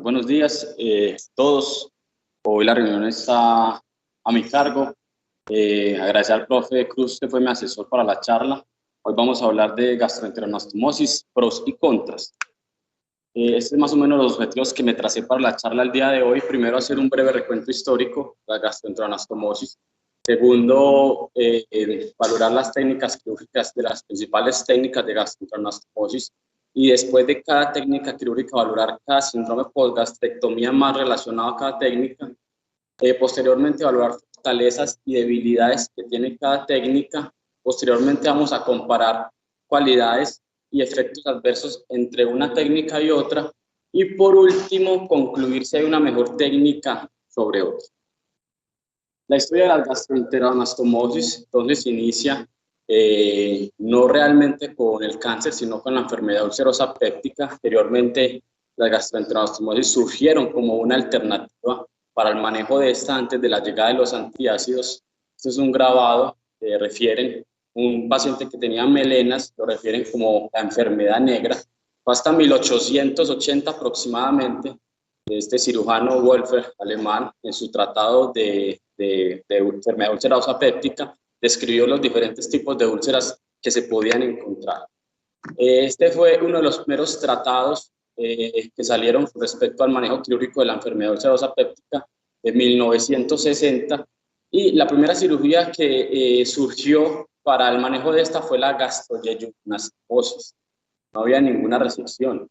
Muy buenos días a todos. Hoy la reunión está a mi cargo. Agradecer al profe Cruz, que fue mi asesor para la charla. Hoy vamos a hablar de gastroenteroanastomosis, pros y contras. Este es más o menos los objetivos que me tracé para la charla el día de hoy. Primero, hacer un breve recuento histórico de la gastroenteroanastomosis. Segundo, valorar las técnicas quirúrgicas de las principales técnicas de gastroenteroanastomosis. Y después de cada técnica quirúrgica, valorar cada síndrome postgastrectomía más relacionado a cada técnica. Posteriormente, valorar fortalezas y debilidades que tiene cada técnica. Posteriormente, vamos a comparar cualidades y efectos adversos entre una técnica y otra. Y por último, concluir si hay una mejor técnica sobre otra. La historia de la gastroenteroanastomosis entonces inicia no realmente con el cáncer, sino con la enfermedad ulcerosa péptica. Anteriormente, las gastroenteroanastomosis surgieron como una alternativa para el manejo de esta antes de la llegada de los antiácidos. Este es un grabado que refieren un paciente que tenía melenas, lo refieren como la enfermedad negra. Fue hasta 1880 aproximadamente, este cirujano Wolfer, alemán, en su tratado de enfermedad ulcerosa péptica, describió los diferentes tipos de úlceras que se podían encontrar. Este fue uno de los primeros tratados que salieron respecto al manejo quirúrgico de la enfermedad ulcerosa péptica de 1960, y la primera cirugía que surgió para el manejo de esta fue la gastroyeyunoanastomosis. No había ninguna resección.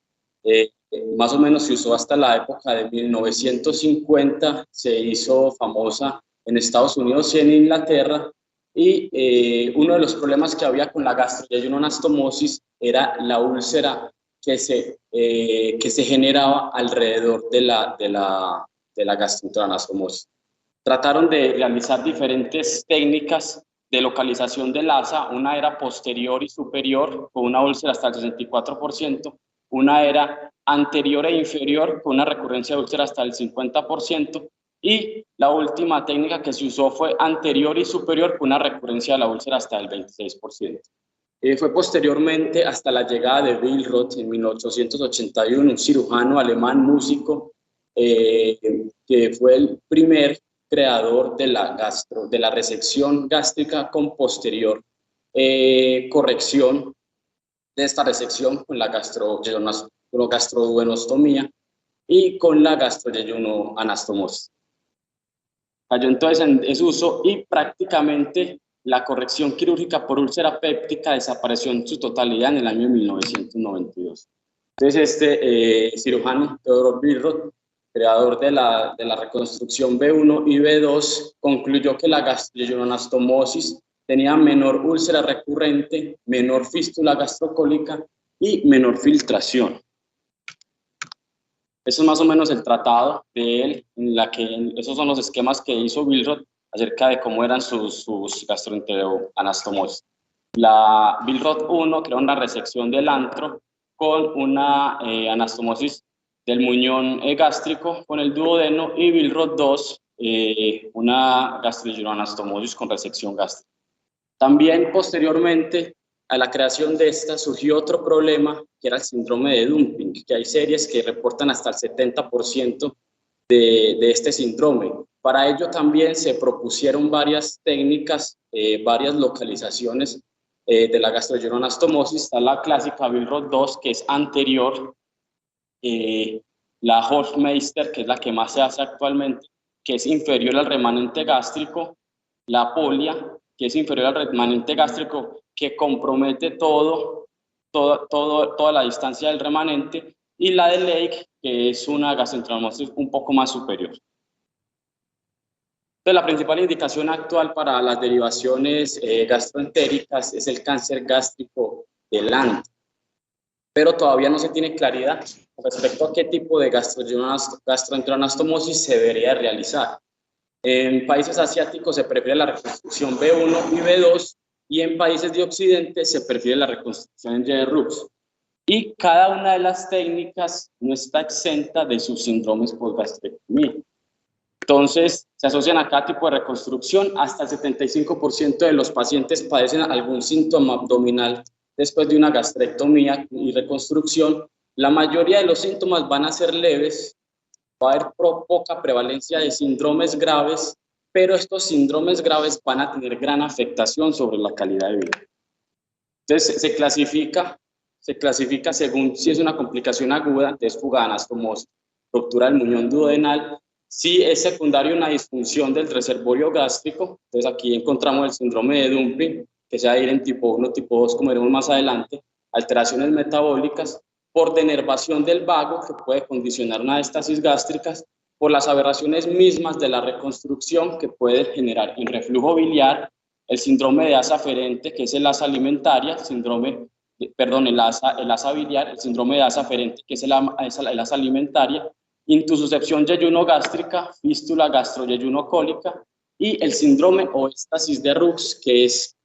Más o menos se usó hasta la época de 1950, se hizo famosa en Estados Unidos y en Inglaterra, y uno de los problemas que había con la gastroyeyunoanastomosis era la úlcera que se generaba alrededor de la gastroenteroanastomosis. Trataron de realizar diferentes técnicas de localización del asa. Una era posterior y superior, con una úlcera hasta el 64%, una era anterior e inferior, con una recurrencia de úlcera hasta el 50%, y la última técnica que se usó fue anterior y superior, con una recurrencia de la úlcera hasta el 26%. Fue posteriormente hasta la llegada de Billroth en 1881, un cirujano alemán músico, que fue el primer creador de la resección gástrica con posterior corrección de esta resección con la gastroduodenostomía y con la gastroyeyunoanastomosis. Cayó entonces en desuso y prácticamente la corrección quirúrgica por úlcera péptica desapareció en su totalidad en el año 1992. Entonces este cirujano, Theodor Billroth, creador de la reconstrucción B1 y B2, concluyó que la gastroyeyunoanastomosis tenía menor úlcera recurrente, menor fístula gastrocólica y menor filtración. Eso es más o menos el tratado de él, esos son los esquemas que hizo Billroth acerca de cómo eran sus gastroenteroanastomosis. La Billroth 1 creó una resección del antro con una anastomosis del muñón gástrico con el duodeno, y Billroth 2 una gastroyeyunoanastomosis con resección gástrica. También posteriormente a la creación de esta surgió otro problema, que era el síndrome de Dumping, que hay series que reportan hasta el 70% de este síndrome. Para ello también se propusieron varias técnicas, varias localizaciones de la gastroyeyunoanastomosis. Está la clásica Billroth 2, que es anterior, la Hofmeister, que es la que más se hace actualmente, que es inferior al remanente gástrico, la Polia, que es inferior al remanente gástrico, que compromete toda la distancia del remanente, y la de Lake, que es una gastroenteroanastomosis un poco más superior. Entonces, la principal indicación actual para las derivaciones gastroentéricas es el cáncer gástrico del antro, pero todavía no se tiene claridad respecto a qué tipo de gastroenteroanastomosis se debería realizar. En países asiáticos se prefiere la reconstrucción B1 y B2, y en países de Occidente se prefiere la reconstrucción en J-Rux. Y cada una de las técnicas no está exenta de sus síndromes postgastrectomía. Entonces, se asocian a cada tipo de reconstrucción. Hasta el 75% de los pacientes padecen algún síntoma abdominal después de una gastrectomía y reconstrucción. La mayoría de los síntomas van a ser leves, va a haber poca prevalencia de síndromes graves, pero estos síndromes graves van a tener gran afectación sobre la calidad de vida. Entonces, se clasifica según si es una complicación aguda, entonces fuga de anastomosis, ruptura del muñón duodenal. Si es secundario una disfunción del reservorio gástrico, entonces aquí encontramos el síndrome de dumping, que se va a ir en tipo 1, tipo 2, como veremos más adelante, alteraciones metabólicas, por denervación del vago, que puede condicionar una estasis gástrica, por las aberraciones mismas de la reconstrucción que puede generar en reflujo biliar, el síndrome de asa aferente, que es el asa alimentaria, el asa biliar, el síndrome de asa aferente, que es el asa alimentaria, intususcepción yeyuno-gástrica, fístula gastro-yeyuno-cólica, y el síndrome o éstasis de Rux, que es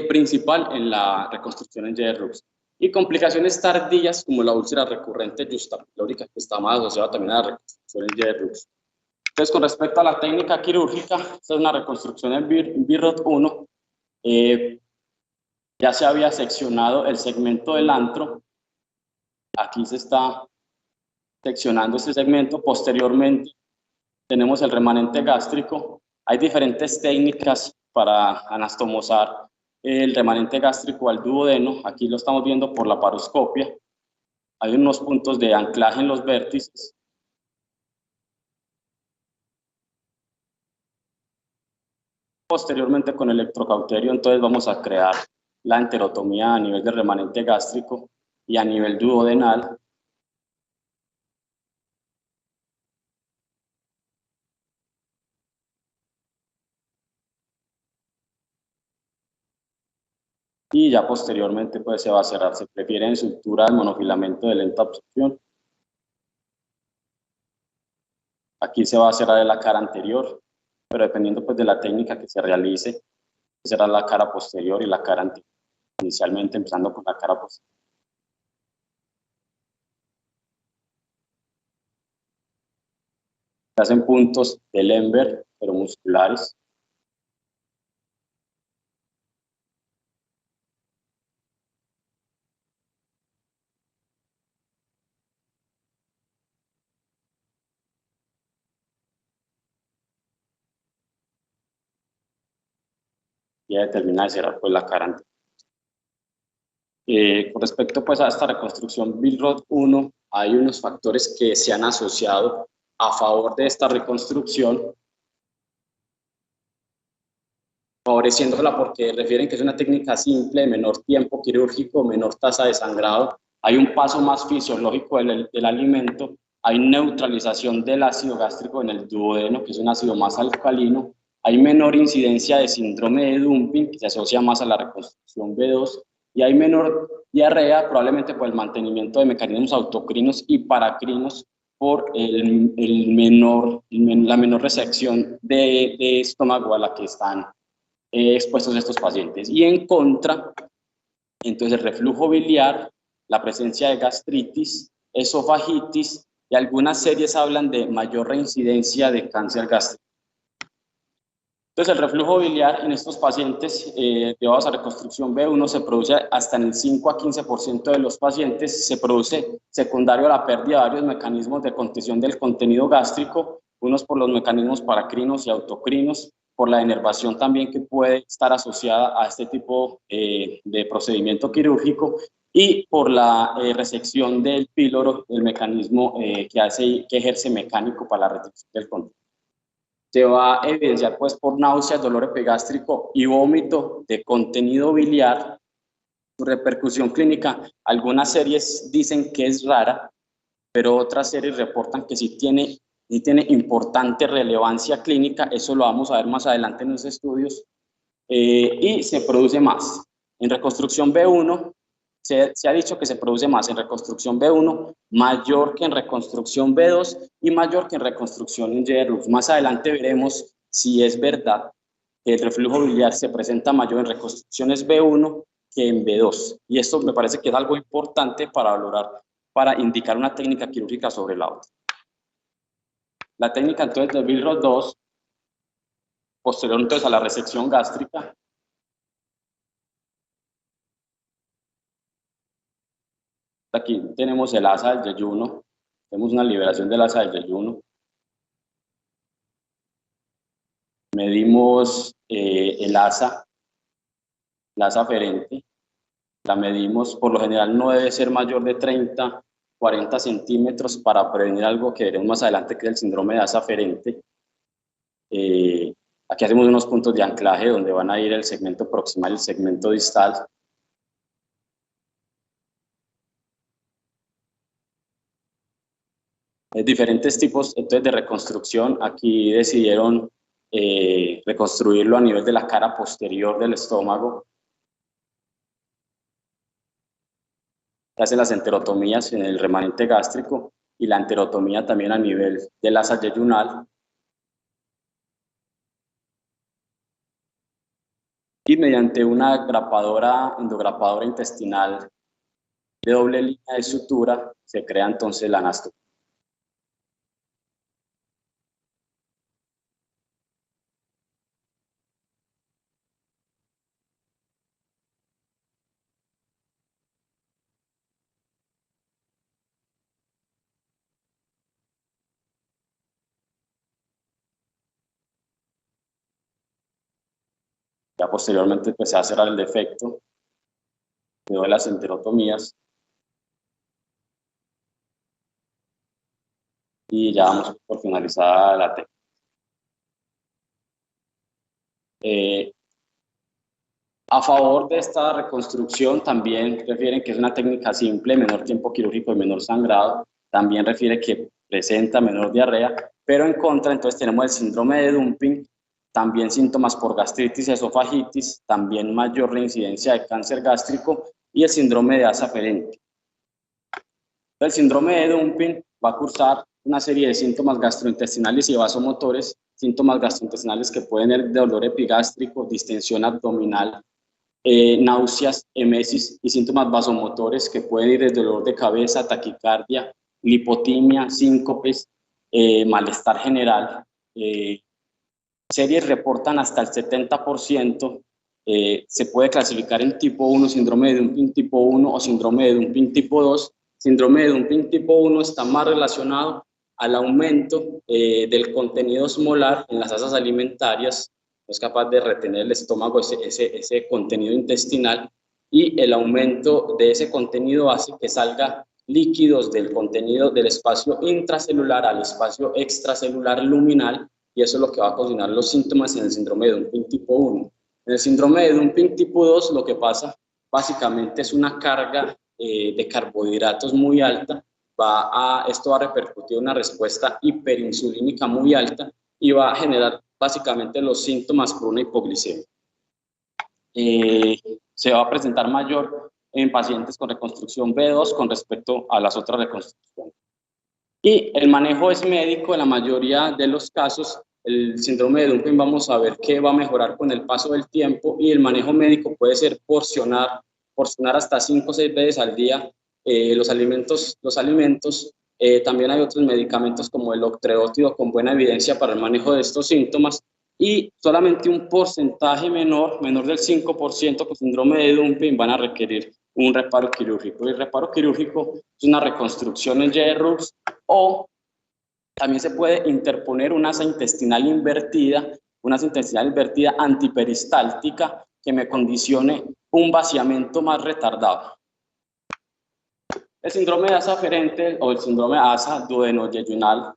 principal en la reconstrucción en Y-Rux. Y complicaciones tardías como la úlcera recurrente yuxtapilórica, que está más asociada también a la reconstrucción en Y-Rux. Entonces, con respecto a la técnica quirúrgica, esta es una reconstrucción en BIRROT 1. Ya se había seccionado el segmento del antro. Aquí se está seccionando este segmento. Posteriormente, tenemos el remanente gástrico. Hay diferentes técnicas para anastomosar el remanente gástrico al duodeno. Aquí lo estamos viendo por la paroscopia. Hay unos puntos de anclaje en los vértices. Posteriormente, con electrocauterio, entonces vamos a crear la enterotomía a nivel del remanente gástrico y a nivel duodenal. Y ya posteriormente pues se va a cerrar. Se prefiere en sutura el monofilamento de lenta absorción. Aquí se va a cerrar la cara anterior, pero dependiendo pues de la técnica que se realice, se cerrar la cara posterior y la cara anterior. Inicialmente empezando con la cara posterior. Se hacen puntos de Lemberg, pero musculares. Y a determinar y cerrar pues la cara anterior. Con respecto pues a esta reconstrucción BIRROT 1, hay unos factores que se han asociado a favor de esta reconstrucción, favoreciéndola porque refieren que es una técnica simple, menor tiempo quirúrgico, menor tasa de sangrado, hay un paso más fisiológico del alimento, hay neutralización del ácido gástrico en el duodeno, que es un ácido más alcalino, hay menor incidencia de síndrome de dumping, que se asocia más a la reconstrucción B2, y hay menor diarrea, probablemente por el mantenimiento de mecanismos autocrinos y paracrinos por la menor resección de estómago a la que están expuestos estos pacientes. Y en contra, entonces el reflujo biliar, la presencia de gastritis, esofagitis, y algunas series hablan de mayor reincidencia de cáncer gástrico. Entonces el reflujo biliar en estos pacientes llevados a reconstrucción B1 se produce hasta en el 5 a 15% de los pacientes, se produce secundario a la pérdida de varios mecanismos de contención del contenido gástrico, unos por los mecanismos paracrinos y autocrinos, por la denervación también que puede estar asociada a este tipo de procedimiento quirúrgico y por la resección del píloro, el mecanismo que ejerce mecánico para la retención del contenido. Se va a evidenciar pues por náuseas, dolor epigástrico y vómito de contenido biliar. Su repercusión clínica, algunas series dicen que es rara, pero otras series reportan que sí tiene importante relevancia clínica, eso lo vamos a ver más adelante en los estudios, y se produce más. En reconstrucción B1, se ha dicho que se produce más en reconstrucción B1, mayor que en reconstrucción B2 y mayor que en reconstrucción en Y-Rux. Más adelante veremos si es verdad que el reflujo biliar se presenta mayor en reconstrucciones B1 que en B2. Y esto me parece que es algo importante para valorar, para indicar una técnica quirúrgica sobre la otra. La técnica entonces de BIRROT 2, posterior entonces a la resección gástrica, aquí tenemos el asa del yeyuno, Tenemos una liberación del asa del yeyuno. Medimos la asa aferente. La medimos, por lo general no debe ser mayor de 30, 40 centímetros para prevenir algo que veremos más adelante, que es el síndrome de asa aferente. Aquí hacemos unos puntos de anclaje donde van a ir el segmento proximal y el segmento distal. Diferentes tipos entonces de reconstrucción. Aquí decidieron reconstruirlo a nivel de la cara posterior del estómago. Se hacen las enterotomías en el remanente gástrico y la enterotomía también a nivel del asa yeyunal. Y mediante una endograpadora intestinal de doble línea de sutura se crea entonces la anastomía. Ya posteriormente empecé a hacer el defecto de las enterotomías y ya vamos por finalizada la técnica. A favor de esta reconstrucción también refieren que es una técnica simple, menor tiempo quirúrgico y menor sangrado. También refiere que presenta menor diarrea, pero en contra entonces tenemos el síndrome de dumping, también síntomas por gastritis, esofagitis, también mayor reincidencia de cáncer gástrico y el síndrome de asa aferente. El síndrome de dumping va a cursar una serie de síntomas gastrointestinales y vasomotores, síntomas gastrointestinales que pueden ser dolor epigástrico, distensión abdominal, náuseas, emesis y síntomas vasomotores que pueden ir desde dolor de cabeza, taquicardia, lipotimia, síncopes, malestar general. Series reportan hasta el 70%. Se puede clasificar en tipo 1, síndrome de dumping tipo 1 o síndrome de dumping tipo 2. Síndrome de dumping tipo 1 está más relacionado al aumento del contenido osmolar en las asas alimentarias. No es capaz de retener el estómago ese contenido intestinal, y el aumento de ese contenido hace que salga líquidos del contenido del espacio intracelular al espacio extracelular luminal, y eso es lo que va a ocasionar los síntomas en el síndrome de dumping tipo 1. En el síndrome de dumping tipo 2 lo que pasa básicamente es una carga de carbohidratos muy alta. Esto va a repercutir en una respuesta hiperinsulínica muy alta y va a generar básicamente los síntomas por una hipoglicemia. Se va a presentar mayor en pacientes con reconstrucción B2 con respecto a las otras reconstrucciones. Y el manejo es médico en la mayoría de los casos. El síndrome de dumping vamos a ver que va a mejorar con el paso del tiempo, y el manejo médico puede ser porcionar hasta 5 o 6 veces al día los alimentos. También hay otros medicamentos como el octreótido con buena evidencia para el manejo de estos síntomas, y solamente un porcentaje menor del 5% con síndrome de dumping van a requerir un reparo quirúrgico. El reparo quirúrgico es una reconstrucción en J-Rux, o también se puede interponer una asa intestinal invertida antiperistáltica que me condicione un vaciamiento más retardado. El síndrome de asa aferente o el síndrome de asa duodeno-yeyunal,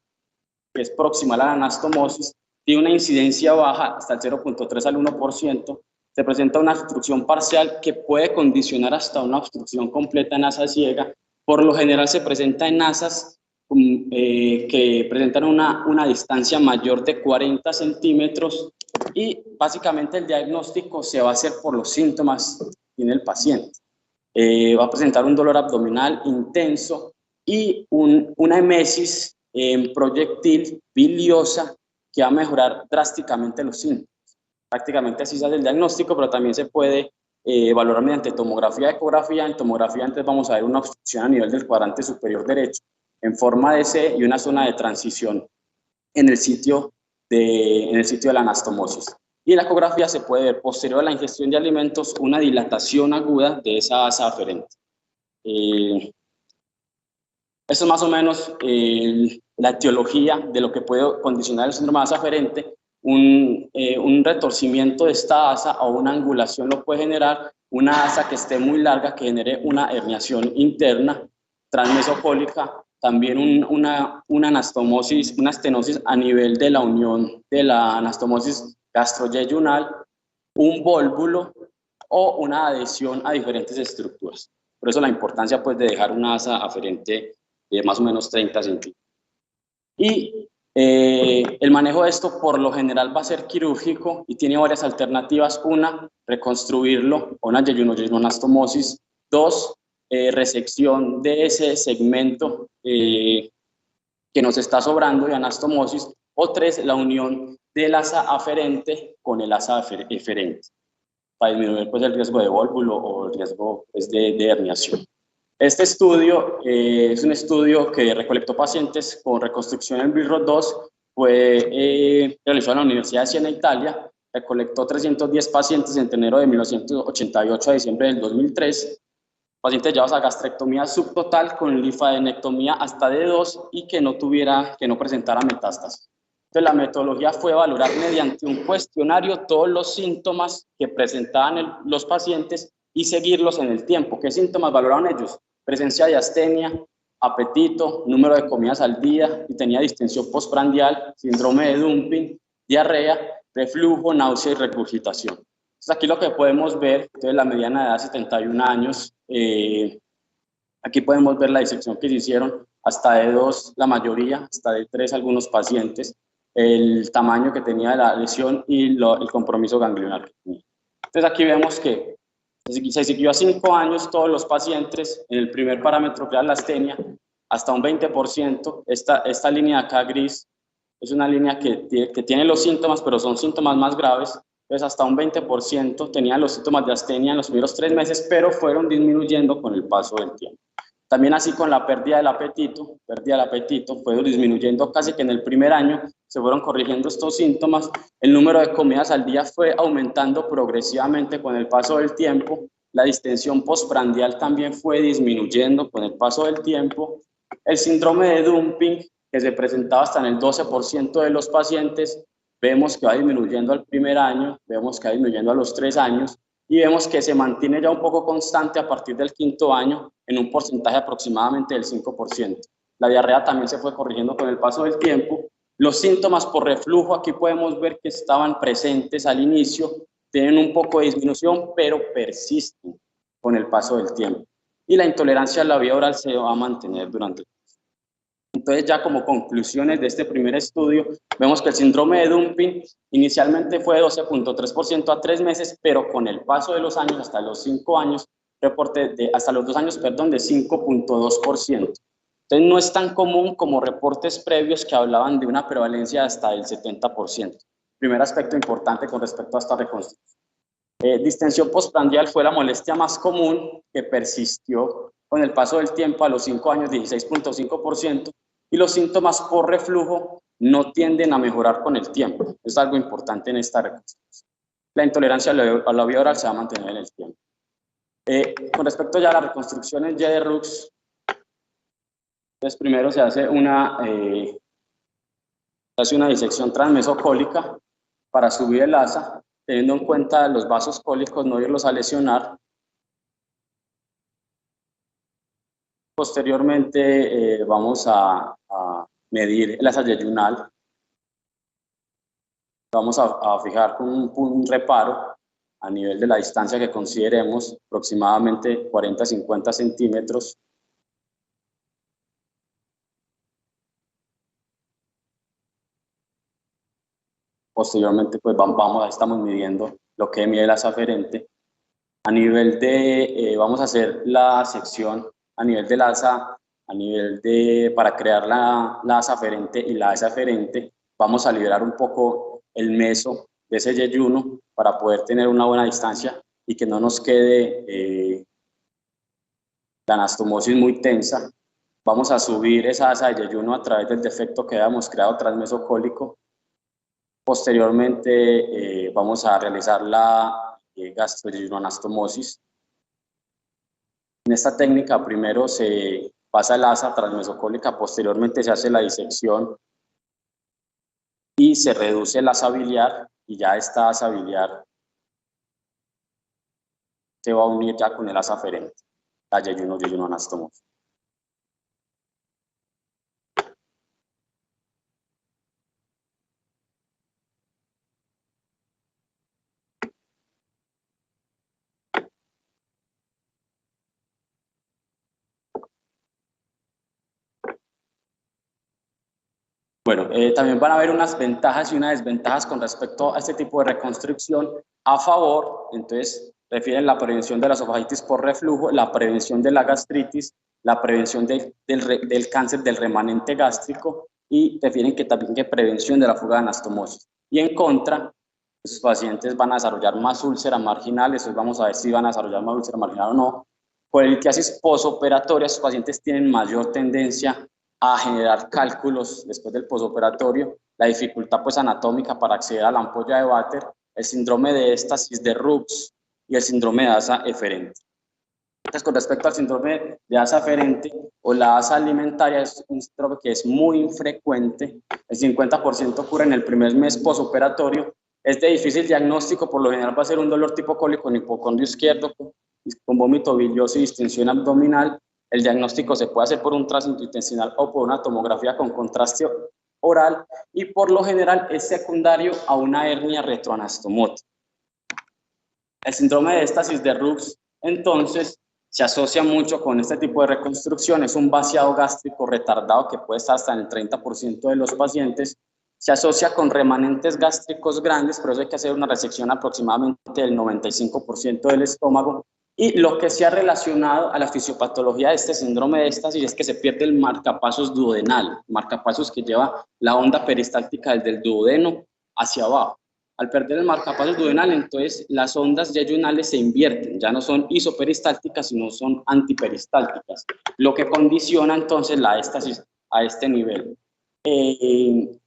que es proximal a la anastomosis, tiene una incidencia baja hasta el 0.3 al 1%. Se presenta una obstrucción parcial que puede condicionar hasta una obstrucción completa en asa ciega. Por lo general se presenta en asas que presentan una distancia mayor de 40 centímetros, y básicamente el diagnóstico se va a hacer por los síntomas que tiene el paciente. Va a presentar un dolor abdominal intenso y una emesis proyectil biliosa que va a mejorar drásticamente los síntomas. Prácticamente así se hace el diagnóstico, pero también se puede valorar mediante tomografía y ecografía. En tomografía entonces vamos a ver una obstrucción a nivel del cuadrante superior derecho en forma de C y una zona de transición en el sitio de la anastomosis. Y en la ecografía se puede ver, posterior a la ingestión de alimentos, una dilatación aguda de esa asa aferente. Eso es más o menos la etiología de lo que puede condicionar el síndrome de asa aferente. Un retorcimiento de esta asa o una angulación lo puede generar una asa que esté muy larga, que genere una herniación interna transmesocólica, también una anastomosis, una estenosis a nivel de la unión de la anastomosis gastroyeyunal, un vólvulo o una adhesión a diferentes estructuras. Por eso la importancia pues, de dejar una asa aferente de más o menos 30 centímetros. Y el manejo de esto por lo general va a ser quirúrgico y tiene varias alternativas. Una, reconstruirlo, una yeyunoyeyunoanastomosis. Dos, resección de ese segmento que nos está sobrando de anastomosis. O tres, la unión del asa aferente con el asa eferente para disminuir pues, el riesgo de vólvulo o el riesgo pues, de herniación. Este estudio es un estudio que recolectó pacientes con reconstrucción en BIRROT 2, fue realizado en la Universidad de Siena, Italia, recolectó 310 pacientes entre enero de 1988 a diciembre del 2003, pacientes llevados a gastrectomía subtotal con linfadenectomía hasta D2 y que no presentara metástasis. Entonces, la metodología fue valorar mediante un cuestionario todos los síntomas que presentaban los pacientes y seguirlos en el tiempo. ¿Qué síntomas valoraron ellos? Presencia de astenia, apetito, número de comidas al día, y tenía distensión postprandial, síndrome de dumping, diarrea, reflujo, náusea y regurgitación. Entonces, aquí lo que podemos ver, entonces la mediana de edad 71 años, aquí podemos ver la disección que se hicieron, hasta de 2 la mayoría, hasta de 3 algunos pacientes, el tamaño que tenía la lesión y el compromiso ganglionar que tenía. Entonces aquí vemos que se siguió a 5 años todos los pacientes, en el primer parámetro que era la astenia, hasta un 20%, esta línea de acá gris es una línea que tiene los síntomas, pero son síntomas más graves, entonces hasta un 20% tenían los síntomas de astenia en los primeros 3 meses, pero fueron disminuyendo con el paso del tiempo. También así con la pérdida del apetito fue disminuyendo casi que en el primer año, se fueron corrigiendo estos síntomas, el número de comidas al día fue aumentando progresivamente con el paso del tiempo, la distensión postprandial también fue disminuyendo con el paso del tiempo, el síndrome de dumping, que se presentaba hasta en el 12% de los pacientes, vemos que va disminuyendo al primer año, vemos que va disminuyendo a los 3 años, y vemos que se mantiene ya un poco constante a partir del 5º año en un porcentaje aproximadamente del 5%. La diarrea también se fue corrigiendo con el paso del tiempo. Los síntomas por reflujo, aquí podemos ver que estaban presentes al inicio, tienen un poco de disminución, pero persisten con el paso del tiempo. Y la intolerancia a la vía oral se va a mantener durante el tiempo. Entonces, ya como conclusiones de este primer estudio, vemos que el síndrome de dumping inicialmente fue de 12.3% a 3 meses, pero con el paso de los años, hasta los 5 años, hasta los 2 años, perdón, de 5.2%. Entonces, no es tan común como reportes previos que hablaban de una prevalencia hasta del 70%. Primer aspecto importante con respecto a esta reconstrucción. Distensión postprandial fue la molestia más común que persistió con el paso del tiempo a los 5 años, 16.5%, y los síntomas por reflujo no tienden a mejorar con el tiempo. Es algo importante en esta reconstrucción. La intolerancia a la vía oral se va a mantener en el tiempo. Con respecto ya a las reconstrucciones de RUX, entonces primero se hace una disección transmesocólica para subir el asa, teniendo en cuenta los vasos cólicos, no irlos a lesionar. Posteriormente vamos a medir el asa yeyunal. Vamos a fijar un reparo a nivel de la distancia que consideremos, aproximadamente 40-50 centímetros. Posteriormente, pues estamos midiendo lo que mide el asa aferente. A nivel de, vamos a hacer la sección a nivel del asa, para crear la asa aferente y la asa eferente, vamos a liberar un poco el meso de ese yeyuno para poder tener una buena distancia y que no nos quede la anastomosis muy tensa. Vamos a subir esa asa de yeyuno a través del defecto que habíamos creado transmesocólico. Posteriormente vamos a realizar la gastroyeyunoanastomosis. En esta técnica primero se pasa el asa transmesocólica, posteriormente se hace la disección y se reduce el asa biliar, y ya esta asa biliar se va a unir ya con el asa aferente, la yeyuno anastomosis. Bueno, también van a haber unas ventajas y unas desventajas con respecto a este tipo de reconstrucción. A favor, entonces, refieren la prevención de la esofagitis por reflujo, la prevención de la gastritis, la prevención del cáncer del remanente gástrico, y refieren que también que prevención de la fuga de anastomosis. Y en contra, esos pacientes van a desarrollar más úlcera marginal, eso vamos a ver si van a desarrollar más úlcera marginal o no. Por el litiasis posoperatoria, esos pacientes tienen mayor tendencia a generar cálculos después del posoperatorio, la dificultad pues anatómica para acceder a la ampolla de Vater, el síndrome de éstasis de Rux y el síndrome de asa eferente. Entonces, con respecto al síndrome de asa eferente o la asa alimentaria, es un síndrome que es muy infrecuente, el 50% ocurre en el primer mes posoperatorio, es de difícil diagnóstico, por lo general va a ser un dolor tipo cólico en hipocondrio izquierdo, con vómito bilioso y distensión abdominal. El diagnóstico se puede hacer por un tránsito intestinal o por una tomografía con contraste oral, y por lo general es secundario a una hernia retroanastomótica. El síndrome de éstasis de Rux, entonces, se asocia mucho con este tipo de reconstrucción, es un vaciado gástrico retardado que puede estar hasta en el 30% de los pacientes, se asocia con remanentes gástricos grandes, por eso hay que hacer una resección aproximadamente del 95% del estómago, y lo que se ha relacionado a la fisiopatología de este síndrome de éstasis es que se pierde el marcapasos duodenal, marcapasos que lleva la onda peristáltica desde el duodeno hacia abajo. Al perder el marcapasos duodenal, entonces las ondas yeyunales se invierten, ya no son isoperistálticas, sino son antiperistálticas, lo que condiciona entonces la éstasis a este nivel. Se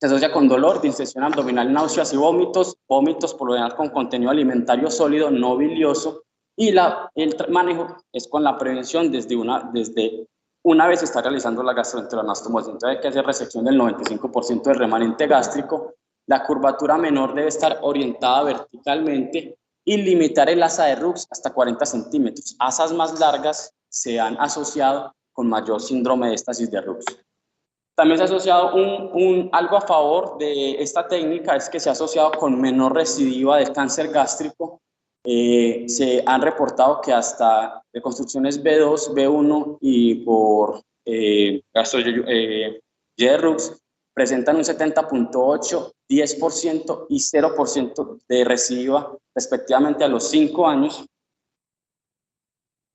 asocia con dolor, distensión abdominal, náuseas y vómitos, vómitos por lo general con contenido alimentario sólido, no bilioso, y el manejo es con la prevención desde una vez se está realizando la gastroenteroanastomosis. Entonces hay que hacer resección del 95% del remanente gástrico, la curvatura menor debe estar orientada verticalmente y limitar el asa de Rux hasta 40 centímetros. Asas más largas se han asociado con mayor síndrome de éstasis de Rux. También se ha asociado algo a favor de esta técnica, es que se ha asociado con menor recidiva del cáncer gástrico. Se han reportado que hasta reconstrucciones B2, B1 y por Rux presentan un 70.8, 10% y 0% de recidiva respectivamente a los 5 años.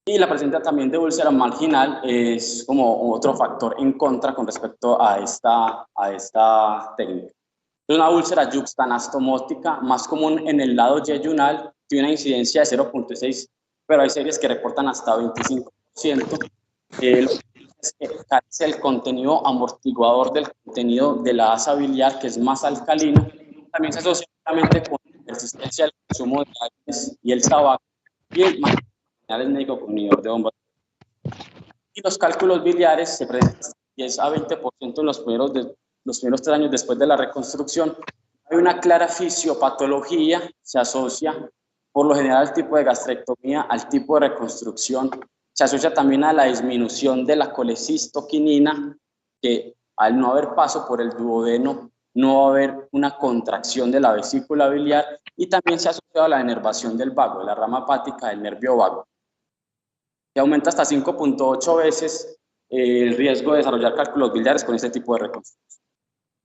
Y la presencia también de úlcera marginal es como otro factor en contra con respecto a esta técnica. Es una úlcera yuxtanastomótica más común en el lado yeyunal, tiene una incidencia de 0.6, pero hay series que reportan hasta 25%. Es el contenido amortiguador del contenido de la asa biliar, que es más alcalino. También se asocia con la persistencia del consumo de alcoholes y el tabaco, y el médico con inhibidor de bomba. Y los cálculos biliares se presentan 10 a 20% en los primeros 3 años después de la reconstrucción. Hay una clara fisiopatología, se asocia por lo general al tipo de gastrectomía, al tipo de reconstrucción, se asocia también a la disminución de la colecistoquinina, que al no haber paso por el duodeno, no va a haber una contracción de la vesícula biliar, y también se ha asociado a la inervación del vago, de la rama hepática del nervio vago, que aumenta hasta 5.8 veces el riesgo de desarrollar cálculos biliares con este tipo de reconstrucción.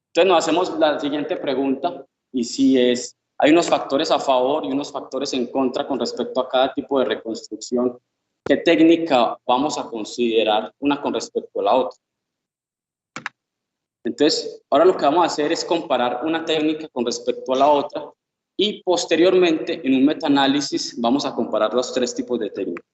Entonces nos hacemos la siguiente pregunta, y si hay unos factores a favor y unos factores en contra con respecto a cada tipo de reconstrucción, ¿qué técnica vamos a considerar una con respecto a la otra? Entonces, ahora lo que vamos a hacer es comparar una técnica con respecto a la otra, y posteriormente en un metaanálisis vamos a comparar los 3 tipos de técnicas.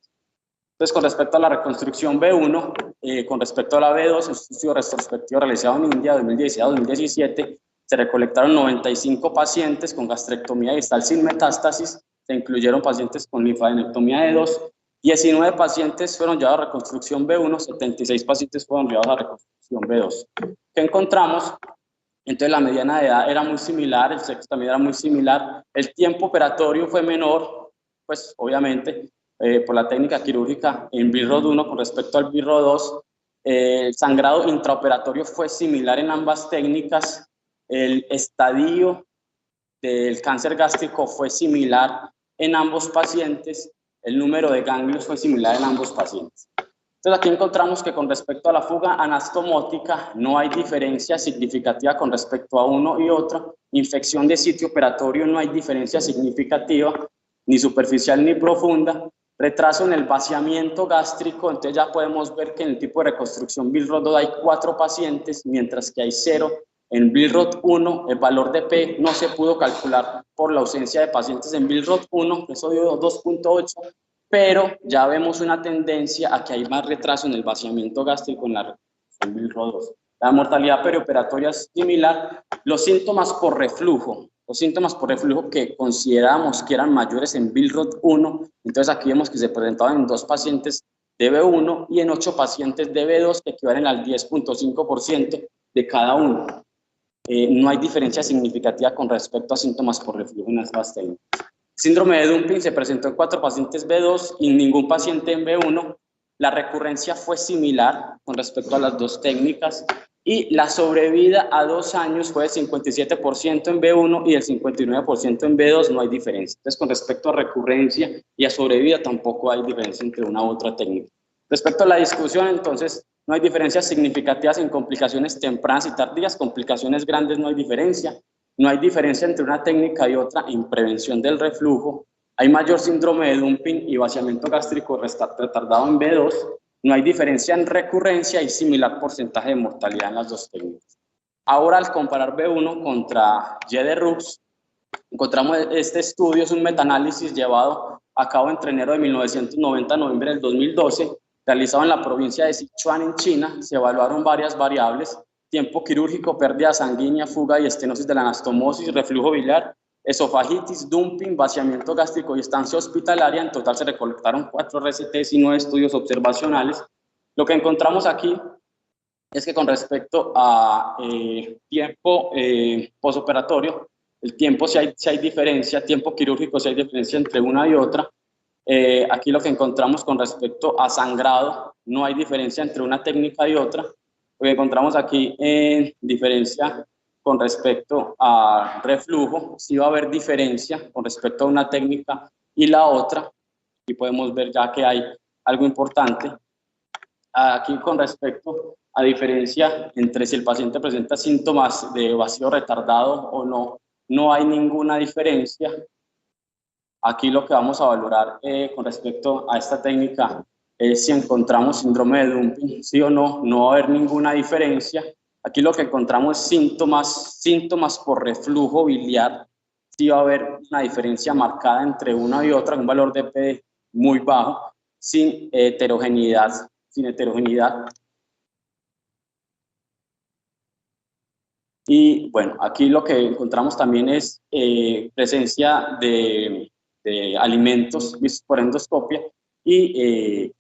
Entonces, con respecto a la reconstrucción B1, con respecto a la B2, un estudio retrospectivo realizado en India 2016 a 2017, se recolectaron 95 pacientes con gastrectomía distal sin metástasis, se incluyeron pacientes con linfadenectomía de 2 19 pacientes fueron llevados a reconstrucción B1, 76 pacientes fueron llevados a reconstrucción B2. ¿Qué encontramos? Entonces la mediana de edad era muy similar, el sexo también era muy similar, el tiempo operatorio fue menor, pues obviamente por la técnica quirúrgica en BIRROD 1 con respecto al BIRROD 2, el sangrado intraoperatorio fue similar en ambas técnicas, el estadio del cáncer gástrico fue similar en ambos pacientes, el número de ganglios fue similar en ambos pacientes. Entonces aquí encontramos que con respecto a la fuga anastomótica no hay diferencia significativa con respecto a uno y otro. Infección de sitio operatorio no hay diferencia significativa, ni superficial ni profunda. Retraso en el vaciamiento gástrico, entonces ya podemos ver que en el tipo de reconstrucción BIRROD 2 hay 4 pacientes, mientras que hay 0 en BIRROD 1. El valor de P no se pudo calcular por la ausencia de pacientes en BIRROD 1, eso dio 2.8. Pero ya vemos una tendencia a que hay más retraso en el vaciamiento gástrico en la reconstrucción BIRROD 2. La mortalidad perioperatoria es similar. Los síntomas por reflujo que consideramos que eran mayores en BIRROD 1, entonces aquí vemos que se presentaban en 2 pacientes de B1 y en 8 pacientes de B2, que equivalen al 10.5% de cada uno. No hay diferencia significativa con respecto a síntomas por reflujo en estas técnicas. Síndrome de Dumping se presentó en 4 pacientes B2 y ningún paciente en B1. La recurrencia fue similar con respecto a las 2 técnicas y la sobrevida a 2 años fue del 57% en B1 y del 59% en B2, no hay diferencia. Entonces, con respecto a recurrencia y a sobrevida, tampoco hay diferencia entre una u otra técnica. Respecto a la discusión, entonces, no hay diferencias significativas en complicaciones tempranas y tardías, complicaciones grandes no hay diferencia. No hay diferencia entre una técnica y otra en prevención del reflujo. Hay mayor síndrome de dumping y vaciamiento gástrico retardado en B2. No hay diferencia en recurrencia y similar porcentaje de mortalidad en las 2 técnicas. Ahora, al comparar B1 contra JDRUX, encontramos este estudio, es un metaanálisis llevado a cabo entre enero de 1990 a noviembre del 2012, realizado en la provincia de Sichuan, en China. Se evaluaron varias variables: tiempo quirúrgico, pérdida sanguínea, fuga y estenosis de la anastomosis, reflujo biliar, esofagitis, dumping, vaciamiento gástrico y estancia hospitalaria. En total se recolectaron 4 RCTs y 9 estudios observacionales. Lo que encontramos aquí es que con respecto a tiempo posoperatorio, el tiempo si hay diferencia, tiempo quirúrgico si hay diferencia entre una y otra. Aquí lo que encontramos con respecto a sangrado, no hay diferencia entre una técnica y otra. Lo que encontramos aquí en diferencia con respecto a reflujo, sí va a haber diferencia con respecto a una técnica y la otra. Aquí podemos ver ya que hay algo importante. Aquí con respecto a diferencia entre si el paciente presenta síntomas de vacío retardado o no, no hay ninguna diferencia. Aquí lo que vamos a valorar con respecto a esta técnica es si encontramos síndrome de dumping, sí o no, no va a haber ninguna diferencia. Aquí lo que encontramos es síntomas por reflujo biliar, sí va a haber una diferencia marcada entre una y otra, un valor de P muy bajo, sin heterogeneidad. Y bueno, aquí lo que encontramos también es presencia de alimentos vistos por endoscopia y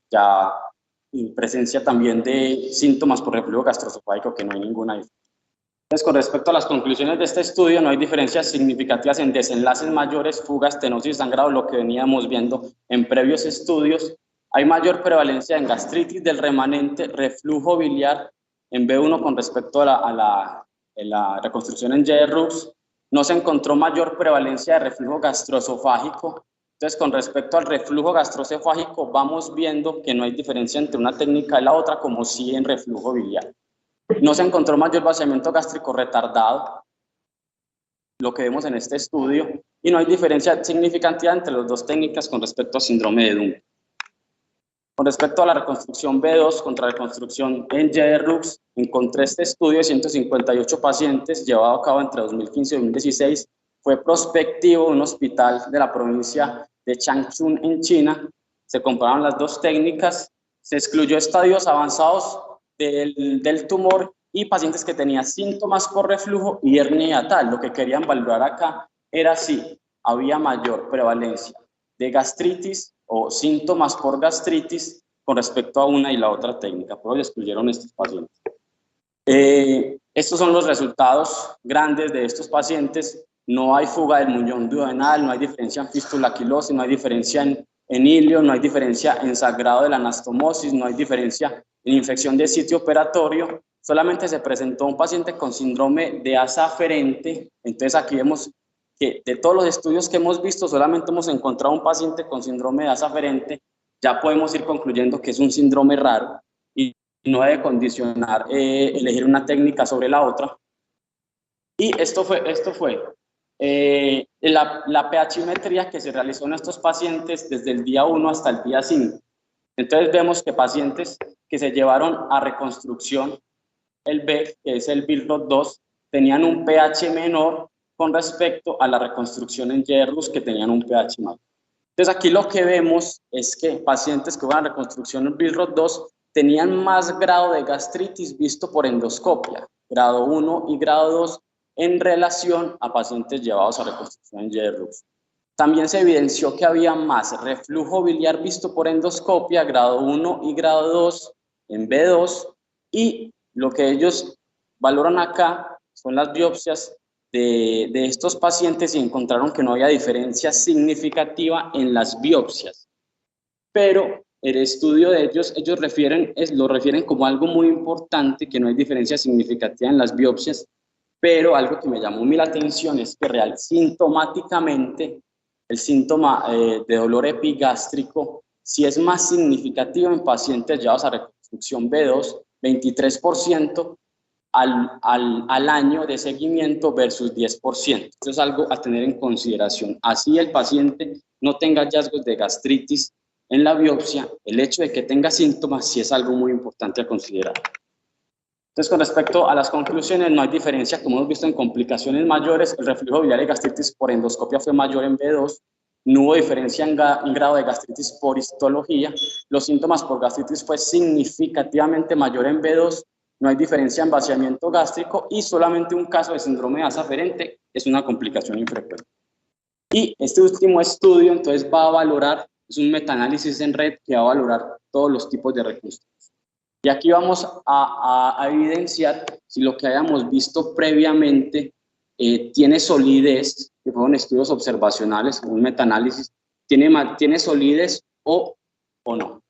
presencia también de síntomas por reflujo gastroesofágico, que no hay ninguna diferencia. Entonces, con respecto a las conclusiones de este estudio, no hay diferencias significativas en desenlaces mayores, fugas, estenosis, sangrado, lo que veníamos viendo en previos estudios. Hay mayor prevalencia en gastritis del remanente, reflujo biliar en B1 con respecto a la reconstrucción en JDRUX. No se encontró mayor prevalencia de reflujo gastroesofágico. Entonces, con respecto al reflujo gastroesofágico, vamos viendo que no hay diferencia entre una técnica y la otra, como sí en reflujo biliar. No se encontró mayor vaciamiento gástrico retardado, lo que vemos en este estudio, y no hay diferencia significativa entre las 2 técnicas con respecto a síndrome de Dumping. Con respecto a la reconstrucción B2 contra reconstrucción en JDRUX, encontré este estudio de 158 pacientes llevado a cabo entre 2015 y 2016. Fue prospectivo en un hospital de la provincia de Changchun en China. Se compararon las 2 técnicas, se excluyó estadios avanzados del tumor y pacientes que tenían síntomas por reflujo y hernia hiatal. Lo que querían valorar acá era si había mayor prevalencia de gastritis o síntomas por gastritis con respecto a una y la otra técnica, pero excluyeron estos pacientes. Estos son los resultados grandes de estos pacientes. No hay fuga del muñón duodenal, no hay diferencia en fístula quilosis, no hay diferencia en hilio, no hay diferencia en sangrado de la anastomosis, no hay diferencia en infección de sitio operatorio. Solamente se presentó un paciente con síndrome de asa aferente. Entonces aquí vemos que de todos los estudios que hemos visto, solamente hemos encontrado un paciente con síndrome de asa aferente. Ya podemos ir concluyendo que es un síndrome raro y no debe condicionar elegir una técnica sobre la otra. Y esto fue la pHimetría que se realizó en estos pacientes desde el día 1 hasta el día 5. Entonces vemos que pacientes que se llevaron a reconstrucción, el BEC, que es el Billroth-2, tenían un pH menor con respecto a la reconstrucción en Jerrus, que tenían un pH mayor. Entonces aquí lo que vemos es que pacientes que van a reconstrucción en Billroth-2 tenían más grado de gastritis visto por endoscopia, grado 1 y grado 2, en relación a pacientes llevados a reconstrucción en Jerrus. También se evidenció que había más reflujo biliar visto por endoscopia, grado 1 y grado 2 en B2, y lo que ellos valoran acá son las biopsias de estos pacientes y encontraron que no había diferencia significativa en las biopsias. Pero el estudio de ellos lo refieren como algo muy importante, que no hay diferencia significativa en las biopsias, pero algo que me llamó la atención es que sintomáticamente el síntoma de dolor epigástrico sí es más significativo en pacientes llevados a reconstrucción B2, 23% al año de seguimiento versus 10%. Esto es algo a tener en consideración. Así el paciente no tenga hallazgos de gastritis en la biopsia, el hecho de que tenga síntomas sí es algo muy importante a considerar. Entonces, con respecto a las conclusiones, no hay diferencia, como hemos visto en complicaciones mayores, el reflujo biliar y gastritis por endoscopia fue mayor en B2, no hubo diferencia en grado de gastritis por histología, los síntomas por gastritis fue significativamente mayor en B2, no hay diferencia en vaciamiento gástrico y solamente un caso de síndrome de asa aferente es una complicación infrecuente. Y este último estudio, entonces, va a valorar, es un metaanálisis en red que va a valorar todos los tipos de reconstrucción. Y aquí vamos a evidenciar si lo que hayamos visto previamente tiene solidez, que fueron estudios observacionales, un metaanálisis, tiene solidez o no.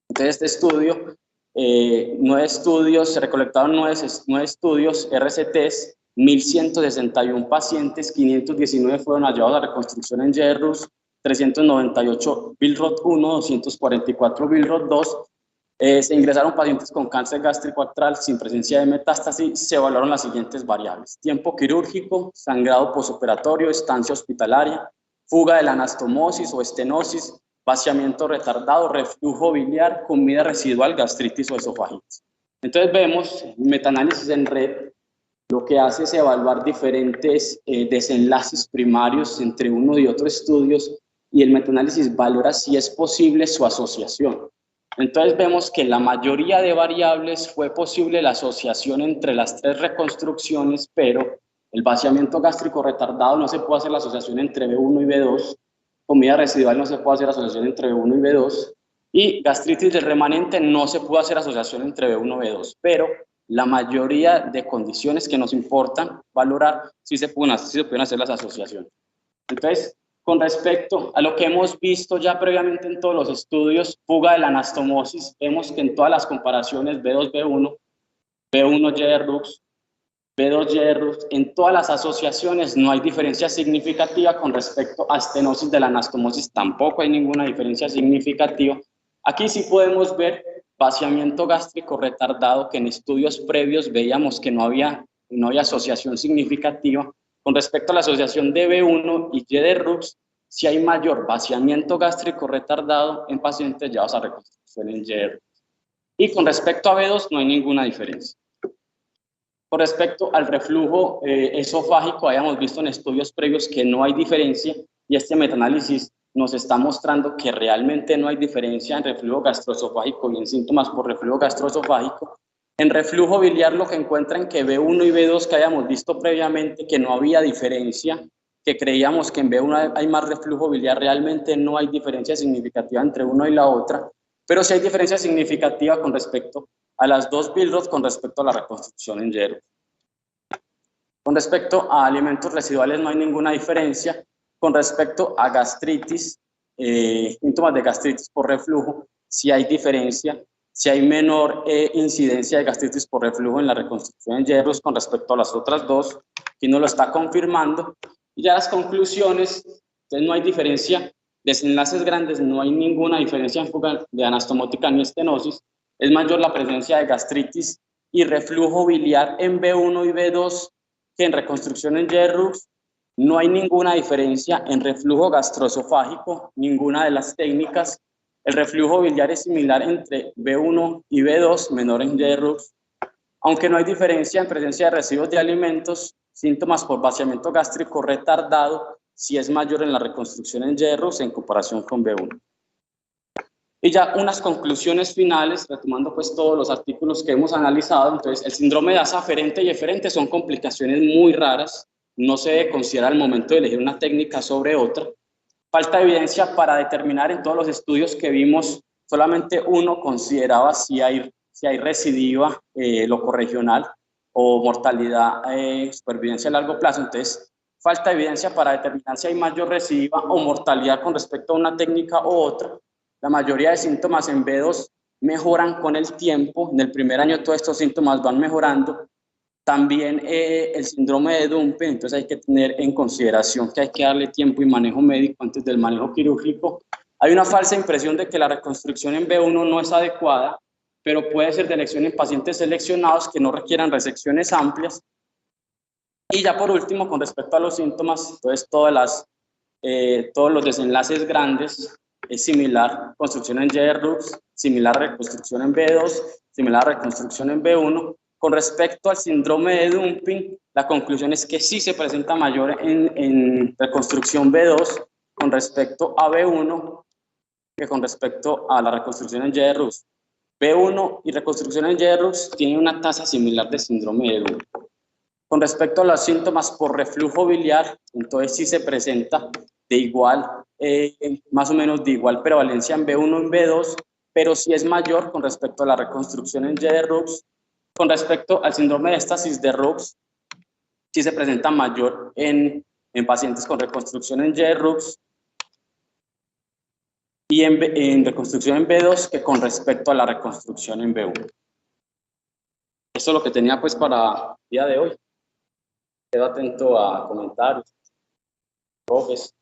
Entonces este estudio, 9 estudios, se recolectaron 9 estudios, RCTs, 1.161 pacientes, 519 fueron hallados a reconstrucción en Jerrus, 398 Billroth-1, 244 Billroth-2, se ingresaron pacientes con cáncer gástrico actral sin presencia de metástasis, se evaluaron las siguientes variables: tiempo quirúrgico, sangrado posoperatorio, estancia hospitalaria, fuga de la anastomosis o estenosis, vaciamiento retardado, reflujo biliar, comida residual, gastritis o esofagitis. Entonces vemos, metaanálisis en red lo que hace es evaluar diferentes desenlaces primarios entre uno y otro estudios, y el metaanálisis valora si es posible su asociación. Entonces vemos que la mayoría de variables fue posible la asociación entre las 3 reconstrucciones, pero el vaciamiento gástrico retardado no se puede hacer la asociación entre B1 y B2, comida residual no se puede hacer asociación entre B1 y B2, y gastritis del remanente no se puede hacer asociación entre B1 y B2, pero la mayoría de condiciones que nos importan valorar sí se pueden hacer las asociaciones. Entonces, con respecto a lo que hemos visto ya previamente en todos los estudios, fuga de la anastomosis, vemos que en todas las comparaciones B2-B1, B1-Jerrus, B2-Jerrus, en todas las asociaciones no hay diferencia significativa con respecto a estenosis de la anastomosis, tampoco hay ninguna diferencia significativa. Aquí sí podemos ver vaciamiento gástrico retardado, que en estudios previos veíamos que no había asociación significativa. Con respecto a la asociación de B1 y Y de Rux, si hay mayor vaciamiento gástrico retardado en pacientes llevados a reconstrucción en Y. Y con respecto a B2 no hay ninguna diferencia. Con respecto al reflujo esofágico, habíamos visto en estudios previos que no hay diferencia, y este metaanálisis nos está mostrando que realmente no hay diferencia en reflujo gastroesofágico y en síntomas por reflujo gastroesofágico. En reflujo biliar lo que encuentran que B1 y B2 que habíamos visto previamente que no había diferencia que creíamos que en B1 hay más reflujo biliar, realmente no hay diferencia significativa entre uno y la otra, pero sí hay diferencia significativa con respecto a las dos Billroth con respecto a la reconstrucción en hierro. Con respecto a alimentos residuales no hay ninguna diferencia. Con respecto a gastritis, síntomas de gastritis por reflujo, sí hay diferencia, sí hay menor incidencia de gastritis por reflujo en la reconstrucción en hierros con respecto a las otras dos, que no lo está confirmando. Y ya las conclusiones, entonces no hay diferencia, desenlaces grandes, no hay ninguna diferencia en fuga de anastomótica ni estenosis, es mayor la presencia de gastritis y reflujo biliar en B1 y B2 que en reconstrucción en J-Rux. No hay ninguna diferencia en reflujo gastroesofágico, ninguna de las técnicas. El reflujo biliar es similar entre B1 y B2, menor en J-Rux. Aunque no hay diferencia en presencia de residuos de alimentos, síntomas por vaciamiento gástrico retardado, sí es mayor en la reconstrucción en J-Rux en comparación con B1. Y ya unas conclusiones finales, retomando pues todos los artículos que hemos analizado. Entonces, el síndrome de asa aferente y eferente son complicaciones muy raras, no se debe considerar al momento de elegir una técnica sobre otra. Falta evidencia para determinar en todos los estudios que vimos, solamente uno consideraba si hay recidiva locorregional o mortalidad, supervivencia a largo plazo. Entonces, falta evidencia para determinar si hay mayor recidiva o mortalidad con respecto a una técnica u otra. La mayoría de síntomas en B2 mejoran con el tiempo. En el primer año todos estos síntomas van mejorando. También el síndrome de Dumping, entonces hay que tener en consideración que hay que darle tiempo y manejo médico antes del manejo quirúrgico. Hay una falsa impresión de que la reconstrucción en B1 no es adecuada, pero puede ser de elección en pacientes seleccionados que no requieran resecciones amplias. Y ya por último, con respecto a los síntomas, entonces todos los desenlaces grandes es similar, construcción en J-Rux, similar reconstrucción en B2, similar reconstrucción en B1. Con respecto al síndrome de Dumping, la conclusión es que sí se presenta mayor en reconstrucción B2 con respecto a B1 que con respecto a la reconstrucción en J-Rux. B1 y reconstrucción en J-Rux tienen una tasa similar de síndrome de Dumping. Con respecto a los síntomas por reflujo biliar, entonces sí se presenta de igual, más o menos de igual prevalencia en B1 y en B2, pero sí es mayor con respecto a la reconstrucción en J-Rux. Con respecto al síndrome de éstasis de Rux, sí se presenta mayor en pacientes con reconstrucción en J-Rux y en reconstrucción en B2 que con respecto a la reconstrucción en B1. Eso es lo que tenía pues para el día de hoy. Quedo atento a comentarios, profes.